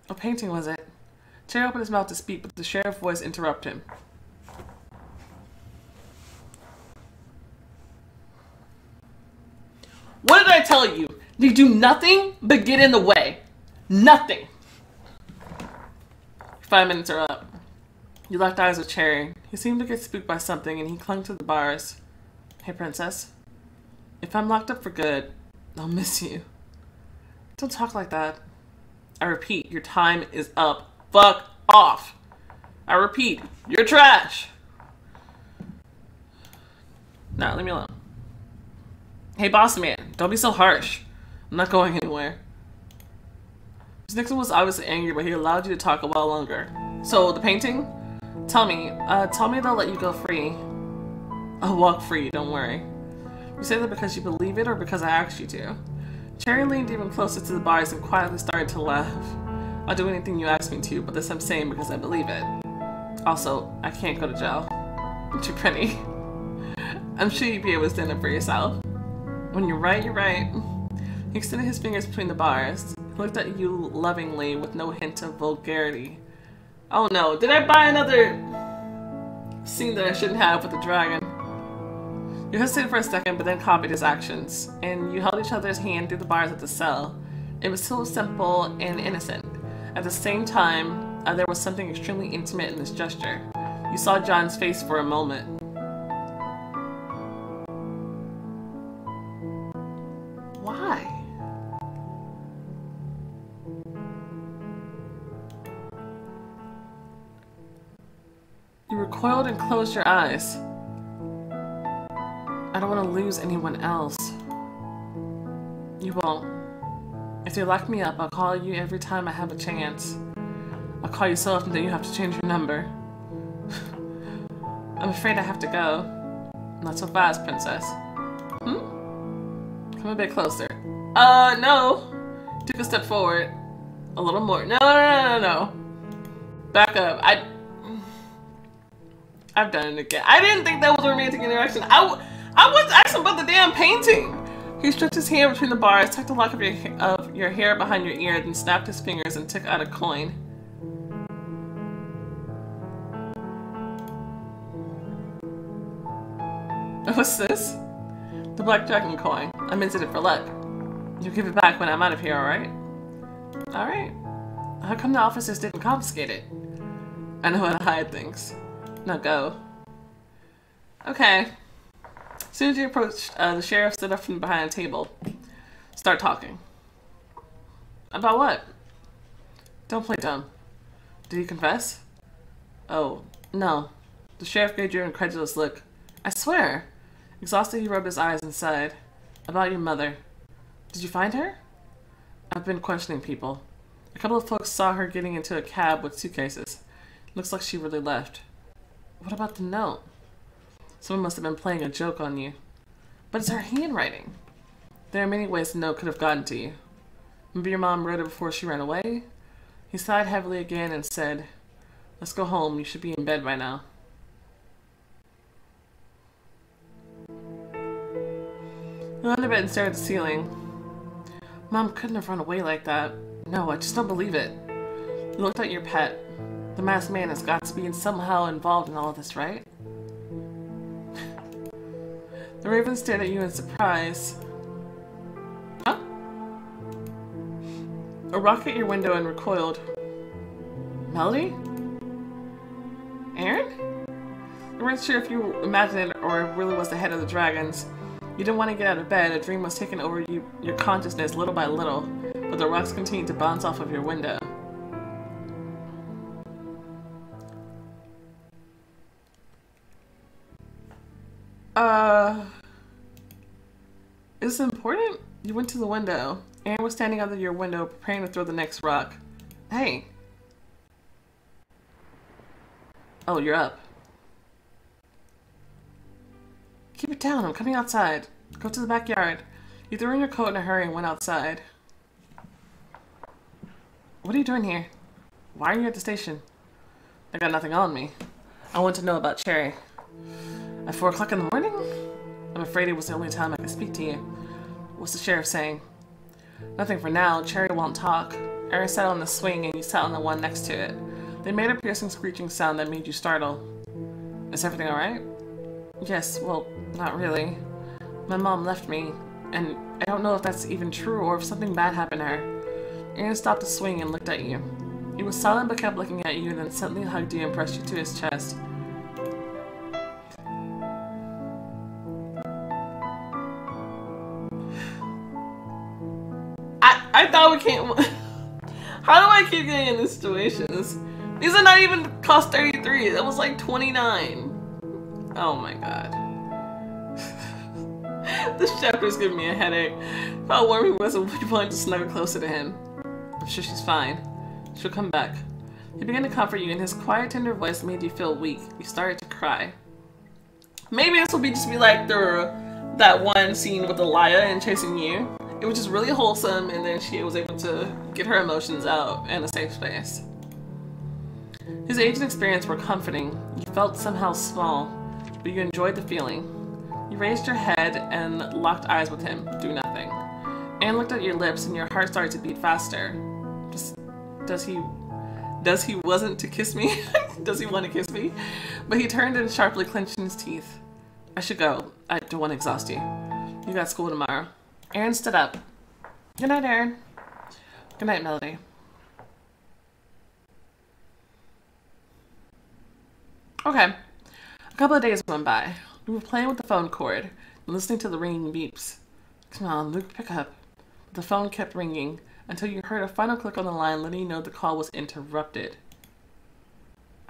What painting was it? Cherry opened his mouth to speak, but the sheriff's voice interrupted him. What did I tell you? You do nothing but get in the way. Nothing. 5 minutes are up. You locked eyes with Cherry. He seemed to get spooked by something, and he clung to the bars. Hey, princess. If I'm locked up for good, I'll miss you. Don't talk like that. I repeat, your time is up. Fuck off. I repeat, you're trash. Nah, leave me alone. Hey, boss man, don't be so harsh. I'm not going anywhere. Mr. Nixon was obviously angry, but he allowed you to talk a while longer. So, the painting? Tell me they'll let you go free. I'll walk free, don't worry. You say that because you believe it or because I asked you to? Cherry leaned even closer to the bars and quietly started to laugh. I'll do anything you ask me to, but this I'm saying because I believe it. Also, I can't go to jail. I'm too pretty. I'm sure you'd be able to stand up for yourself. When you're right, you're right. He extended his fingers between the bars. He looked at you lovingly with no hint of vulgarity. Oh no, did I buy another scene that I shouldn't have with the dragon? You hesitated for a second, but then copied his actions, and you held each other's hand through the bars of the cell. It was so simple and innocent. At the same time, there was something extremely intimate in this gesture. You saw John's face for a moment. Why? You recoiled and closed your eyes. I don't want to lose anyone else. You won't. If they lock me up, I'll call you every time I have a chance. I'll call you so often that you have to change your number. I'm afraid I have to go. Not so fast, princess. Come a bit closer. No. Took a step forward. A little more. No. Back up. I've done it again. I didn't think that was a romantic interaction. I was asking about the damn painting. He stretched his hand between the bars, tucked a lock of your hair behind your ear, then snapped his fingers and took out a coin. What's this? The black dragon coin. I minted it for luck. You'll give it back when I'm out of here, alright? Alright. How come the officers didn't confiscate it? I know how to hide things. Now go. Okay. As soon as you approached, the sheriff stood up from behind a table. Start talking. About what? Don't play dumb. Did he confess? Oh, no. The sheriff gave you an incredulous look. I swear. Exhausted, he rubbed his eyes and sighed. About your mother. Did you find her? I've been questioning people. A couple of folks saw her getting into a cab with suitcases. Looks like she really left. What about the note? Someone must have been playing a joke on you. But it's her handwriting. There are many ways the note could have gotten to you. Maybe your mom wrote it before she ran away? He sighed heavily again and said, let's go home. You should be in bed by now. He lay on the bed and stared at the ceiling. Mom couldn't have run away like that. No, I just don't believe it. You looked at your pet. The masked man has got to be somehow involved in all of this, right? The raven stared at you in surprise. Huh? A rock hit your window and recoiled. Melody? Aaron? You weren't sure if you imagined it or it really was the head of the dragons. You didn't want to get out of bed. A dream was taking over your consciousness little by little, but the rocks continued to bounce off of your window. Is this important? You went to the window. Aaron was standing under your window, preparing to throw the next rock. Hey. Oh, you're up. Keep it down, I'm coming outside. Go to the backyard. You threw in your coat in a hurry and went outside. What are you doing here? Why are you at the station? I got nothing on me. I want to know about Cherry. At 4 o'clock in the morning? I'm afraid it was the only time I could speak to you. What's the sheriff saying? Nothing for now. Cherry won't talk. Aaron sat on the swing and you sat on the one next to it. They made a piercing screeching sound that made you startle. Is everything alright? Yes, well, not really. My mom left me, and I don't know if that's even true or if something bad happened to her. Aaron stopped the swing and looked at you. He was silent but kept looking at you and then suddenly hugged you and pressed you to his chest. I thought we can't... How do I keep getting in these situations? These are not even cost 33. That was like 29. Oh my god. This chapter is giving me a headache. How warm he was and we wanted to snuggle closer to him. I'm sure she's fine. She'll come back. He began to comfort you and his quiet, tender voice made you feel weak. You started to cry. Maybe this will just be like that one scene with Elia and chasing you. It was just really wholesome, and then she was able to get her emotions out in a safe space. His age and experience were comforting. You felt somehow small, but you enjoyed the feeling. You raised your head and locked eyes with him. Do nothing. Anne looked at your lips, and your heart started to beat faster. Does he wasn't to kiss me? Does he want to kiss me? But he turned and sharply clenched his teeth. I should go. I don't want to exhaust you. You got school tomorrow. Aaron stood up. Good night, Aaron. Good night, Melody. Okay. A couple of days went by. We were playing with the phone cord and listening to the ringing beeps. Come on, Luke, pick up. The phone kept ringing until you heard a final click on the line letting you know the call was interrupted.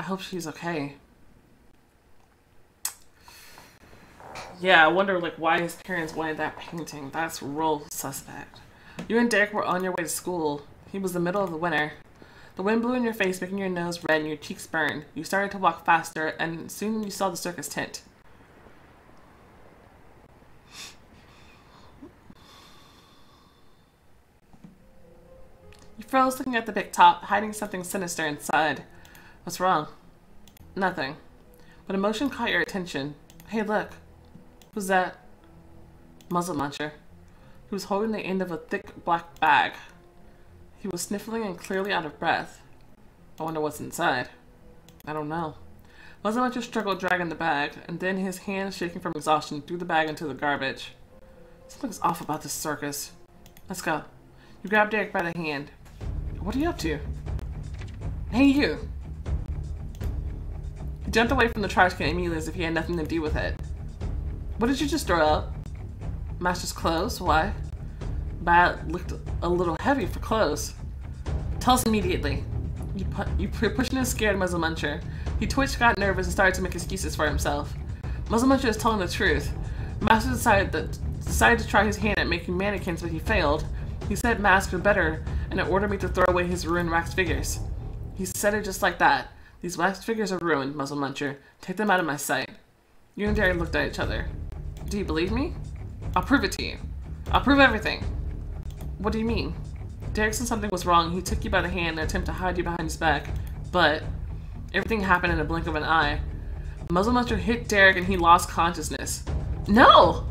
I hope she's okay. Yeah, I wonder why his parents wanted that painting. That's real suspect. You and Derek were on your way to school. He was the middle of the winter. The wind blew in your face, making your nose red and your cheeks burned. You started to walk faster, and soon you saw the circus tent. You froze, looking at the big top, hiding something sinister inside. What's wrong? Nothing. But emotion caught your attention. Hey, look. Who's that? Muzzle Muncher. He was holding the end of a thick black bag. He was sniffling and clearly out of breath. I wonder what's inside. I don't know. Muzzle Muncher struggled dragging the bag, and then his hands shaking from exhaustion threw the bag into the garbage. Something's off about this circus. Let's go. You grabbed Derek by the hand. What are you up to? Hey, you! He jumped away from the trash can immediately as if he had nothing to do with it. What did you just throw out? Master's clothes? Why? Bag looked a little heavy for clothes. Tell us immediately. You pushed in a scared Muzzle Muncher. He twitched, got nervous, and started to make excuses for himself. Muzzle Muncher is telling the truth. Master decided to try his hand at making mannequins, but he failed. He said masks were better, and it ordered me to throw away his ruined waxed figures. He said it just like that. These waxed figures are ruined, Muzzle Muncher. Take them out of my sight. You and Derek looked at each other. Do you believe me? I'll prove it to you. I'll prove everything. What do you mean? Derek said something was wrong. He took you by the hand in an attempt to hide you behind his back. But everything happened in a blink of an eye. Muzzle Muncher hit Derek and he lost consciousness. No!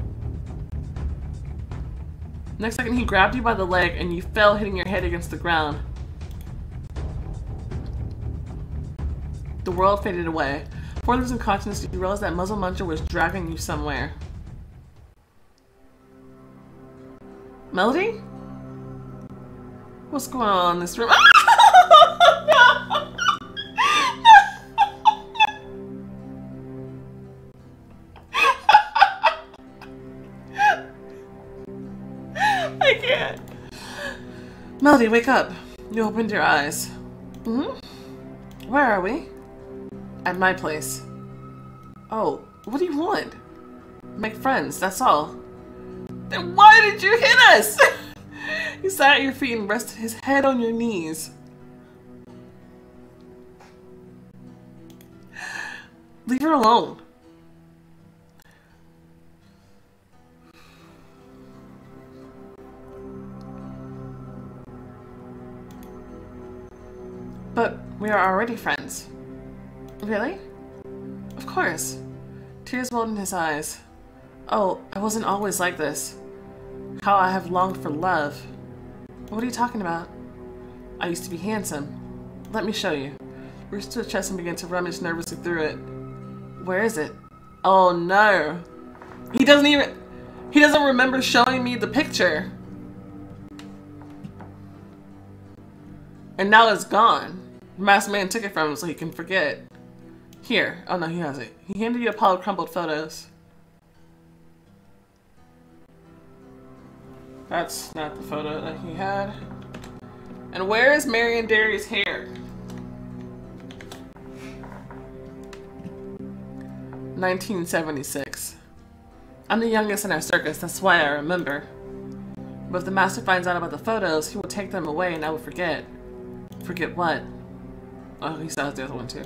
Next second he grabbed you by the leg and you fell, hitting your head against the ground. The world faded away. Before losing consciousness, you realized that Muzzle Muncher was dragging you somewhere. Melody? What's going on in this room? I can't. Melody, wake up. You opened your eyes. Where are we? At my place. Oh, what do you want? Make friends, that's all. Then why did you hit us? You sat at your feet and rested his head on your knees. Leave her alone. But we are already friends. Really? Of course. Tears welled in his eyes. Oh, I wasn't always like this. How I have longed for love. What are you talking about? I used to be handsome. Let me show you. Reached to the chest and began to rummage nervously through it. Where is it? Oh no. He doesn't remember showing me the picture. And now it's gone. The masked man took it from him so he can forget. Here. Oh no, he has it. He handed you a pile of crumpled photos. That's not the photo that he had. And where is Marion Derry's hair? 1976. I'm the youngest in our circus, that's why I remember. But if the master finds out about the photos, he will take them away and I will forget. Forget what? Oh, he still has the other one too.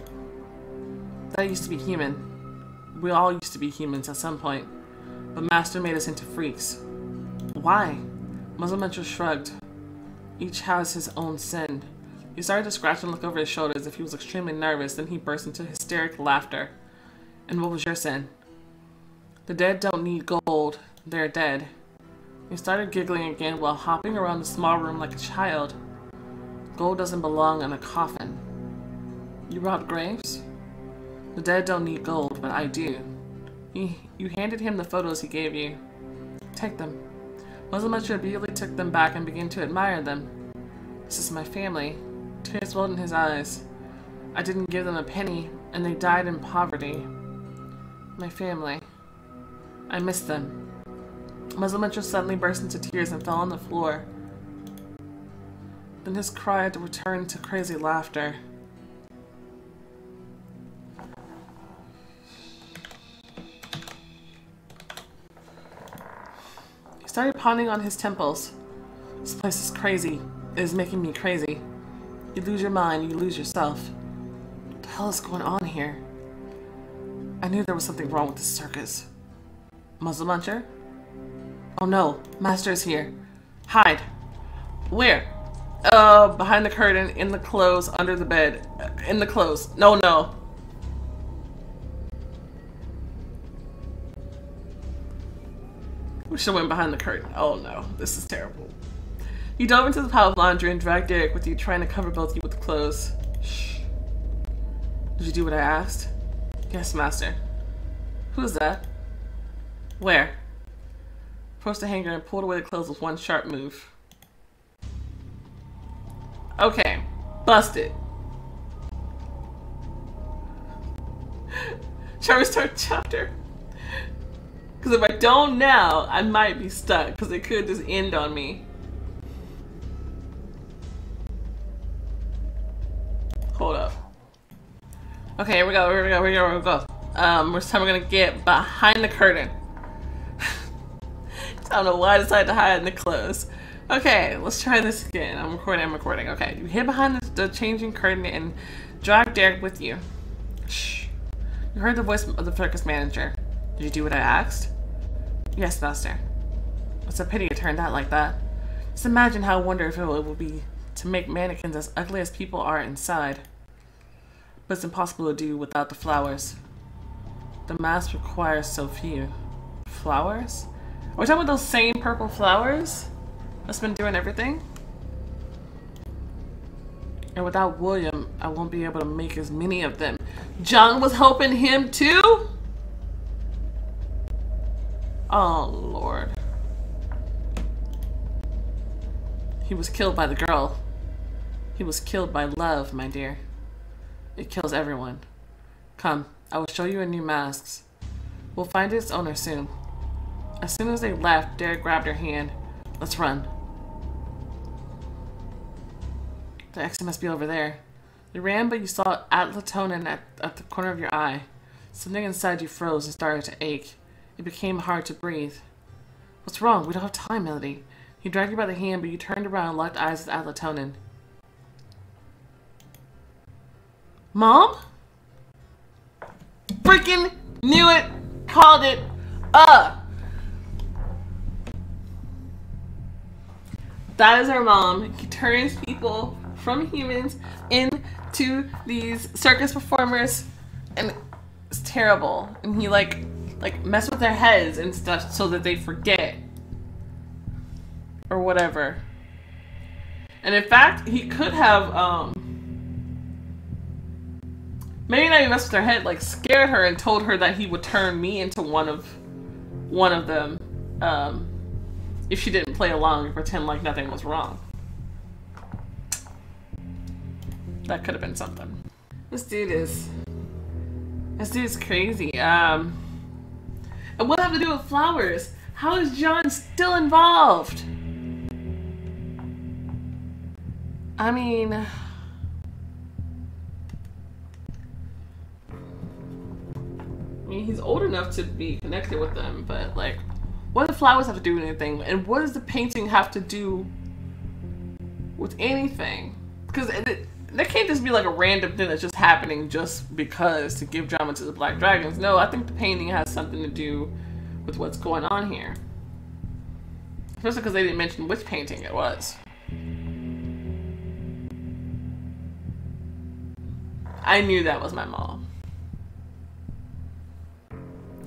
That I used to be human. We all used to be humans at some point. But master made us into freaks. Why? Muscle Muncher shrugged. Each has his own sin. He started to scratch and look over his shoulders as if he was extremely nervous, then he burst into hysteric laughter. And what was your sin? The dead don't need gold. They're dead. He started giggling again while hopping around the small room like a child. Gold doesn't belong in a coffin. You robbed graves? The dead don't need gold, but I do. You handed him the photos he gave you. Take them. Muscle Muncher immediately took them back and began to admire them. This is my family. Tears welled in his eyes. I didn't give them a penny, and they died in poverty. My family. I miss them. Muscle Muncher suddenly burst into tears and fell on the floor. Then his cry returned to crazy laughter. He started pounding on his temples. This place is crazy. It is making me crazy. You lose your mind, you lose yourself. What the hell is going on here? I knew there was something wrong with this circus. Muscle Muncher? Oh no, Master is here. Hide. Where? Behind the curtain, in the clothes, under the bed. In the clothes. No, no. We should have went behind the curtain. Oh no, this is terrible. You dove into the pile of laundry and dragged Derek with you, trying to cover both you with the clothes. Shh. Did you do what I asked? Yes, Master. Who is that? Where? Approached the hanger and pulled away the clothes with one sharp move. Okay, busted. Shall we start chapter? Because if I don't now, I might be stuck because it could just end on me. Hold up. Okay, here we go, here we go, here we go, here we go. This time we're gonna get behind the curtain. I don't know why I decided to hide in the clothes. Okay, let's try this again. I'm recording. Okay, you hid behind the changing curtain and drag Derek with you. Shh. You heard the voice of the circus manager. Did you do what I asked? Yes, Master. It's a pity it turned out like that. Just imagine how wonderful it would be to make mannequins as ugly as people are inside. But it's impossible to do without the flowers. The mask requires so few. Flowers? Are we talking about those same purple flowers that's been doing everything? And without William, I won't be able to make as many of them. John was helping him too? Oh, Lord. He was killed by the girl. He was killed by love, my dear. It kills everyone. Come, I will show you a new mask. We'll find its owner soon. As soon as they left, Derek grabbed her hand. Let's run. The exit must be over there. You ran, but you saw atlatonin at the corner of your eye. Something inside you froze and started to ache. It became hard to breathe. What's wrong? We don't have time, Melody. He dragged you by the hand, but you turned around and locked eyes with atlatonin. Mom? Freaking knew it! Called it! That is our mom. He turns people from humans into these circus performers, and it's terrible. And he like mess with their heads and stuff so that they forget or whatever. And in fact, he could have maybe not even messed with her head, like scared her and told her that he would turn me into one of them if she didn't play along and pretend like nothing was wrong. That could have been something. This dude is crazy. And what have to do with flowers? How is John still involved? I mean, he's old enough to be connected with them, but like, what do flowers have to do with anything? And what does the painting have to do with anything? Because there can't just be like a random thing that's just happening just because to give drama to the Black Dragons. No, I think the painting has something to do with what's going on here. Especially because they didn't mention which painting it was. I knew that was my mom.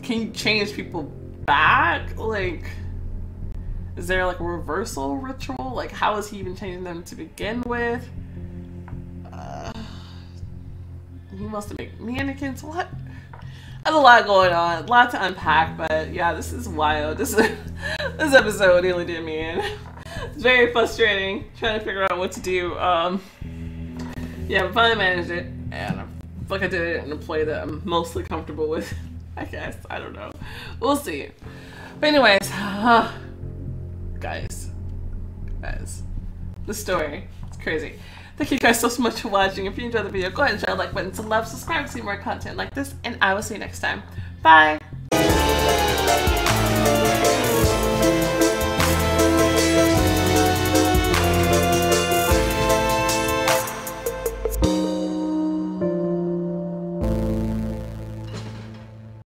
Can you change people back? Like, is there like a reversal ritual? Like, how is he even changing them to begin with? He wants to make mannequins. What? There's a lot going on, a lot to unpack. But yeah, this is wild. This episode nearly did me in. It's very frustrating trying to figure out what to do. Yeah, but finally managed it, and I feel like I did it in a play that I'm mostly comfortable with. I guess, I don't know. We'll see. But anyways, guys, the story, it's crazy. Thank you guys so much for watching. If you enjoyed the video, go ahead and share the like button to love, subscribe to see more content like this, and I will see you next time. Bye!